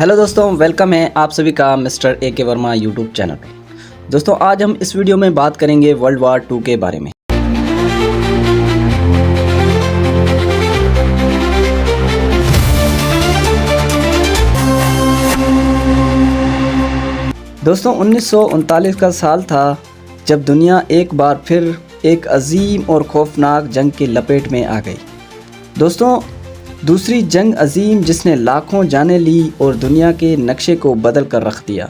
Hello दोस्तों, welcome है आप सभी का मिस्टर ए के वर्मा यूट्यूब चैनल पे। दोस्तों आज हम इस वीडियो में बात करेंगे वर्ल्ड वार 2 के बारे में। दोस्तों 1939 का साल था जब दुनिया एक बार फिर एक अजीम और खौफनाक जंग की लपेट में आ गई। दोस्तों दूसरी जंग अजीम जिसने लाखों जानें ली और दुनिया के नक्शे को बदल कर रख दिया।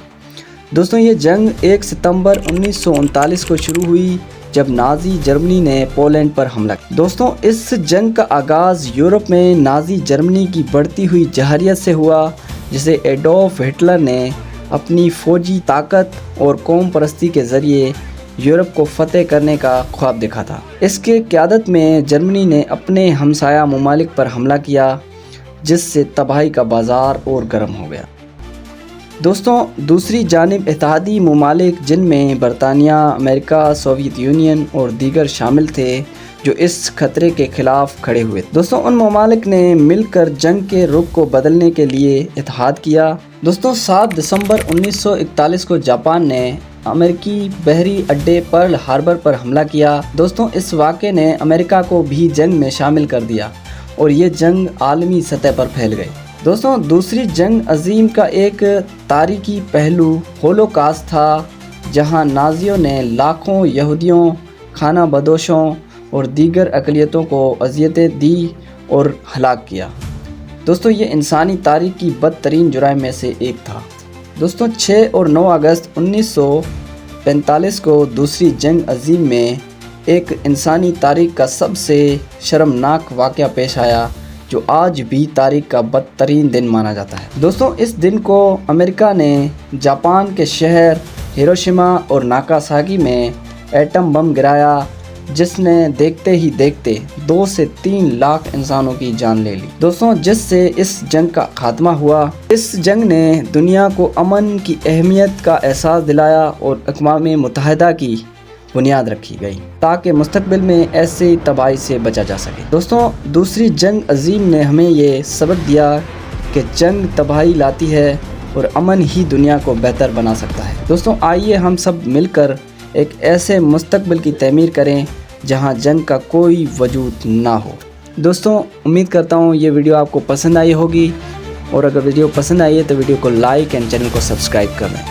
दोस्तों ये जंग 1 सितंबर 1939 को शुरू हुई जब नाज़ी जर्मनी ने पोलैंड पर हमला किया। दोस्तों इस जंग का आगाज़ यूरोप में नाज़ी जर्मनी की बढ़ती हुई जहरियत से हुआ, जिसे एडोल्फ हिटलर ने अपनी फ़ौजी ताकत और कौम परस्ती के ज़रिए यूरोप को फतेह करने का ख्वाब देखा था। इसके क़यादत में जर्मनी ने अपने हमसाया ममालिक पर हमला किया, जिससे तबाही का बाज़ार और गर्म हो गया। दोस्तों दूसरी जानिब इत्तेहादी ममालिक जिनमें बरतानिया, अमेरिका, सोवियत यूनियन और दीगर शामिल थे जो इस खतरे के ख़िलाफ़ खड़े हुए। दोस्तों उन ममालिक ने मिलकर जंग के रुख को बदलने के लिए इत्तेहाद किया। दोस्तों 7 दिसंबर 1941 को जापान ने अमेरिकी बहरी अड्डे पर्ल हार्बर पर हमला किया। दोस्तों इस वाक़े ने अमेरिका को भी जंग में शामिल कर दिया और ये जंग आलमी सतह पर फैल गई। दोस्तों दूसरी जंग अजीम का एक तारीखी पहलू होलोकॉस्ट था, जहां नाज़ियों ने लाखों यहूदियों, खाना बदोशों और दीगर अक़लियतों को अज़ियतें दी और हलाक किया। दोस्तों ये इंसानी तारीख़ की बदतरीन जुराइम में से एक था। दोस्तों 6 और 9 अगस्त 1945 को दूसरी जंग अजीम में एक इंसानी तारीख़ का सबसे शर्मनाक वाक़या पेश आया, जो आज भी तारीख़ का बदतरीन दिन माना जाता है। दोस्तों इस दिन को अमेरिका ने जापान के शहर हिरोशिमा और नागासाकी में एटम बम गिराया, जिसने देखते ही देखते 2 से 3 लाख इंसानों की जान ले ली। दोस्तों जिससे इस जंग का खात्मा हुआ। इस जंग ने दुनिया को अमन की अहमियत का एहसास दिलाया और अक़वाम मुत्तहिदा की बुनियाद रखी गई ताकि मुस्तक़बिल में ऐसी तबाही से बचा जा सके। दोस्तों दूसरी जंग अजीम ने हमें ये सबक दिया कि जंग तबाही लाती है और अमन ही दुनिया को बेहतर बना सकता है। दोस्तों आइए हम सब मिलकर एक ऐसे मुस्तक़बिल की तमीर करें जहां जंग का कोई वजूद ना हो। दोस्तों उम्मीद करता हूं ये वीडियो आपको पसंद आई होगी, और अगर वीडियो पसंद आई है तो वीडियो को लाइक एंड चैनल को सब्सक्राइब कर लें।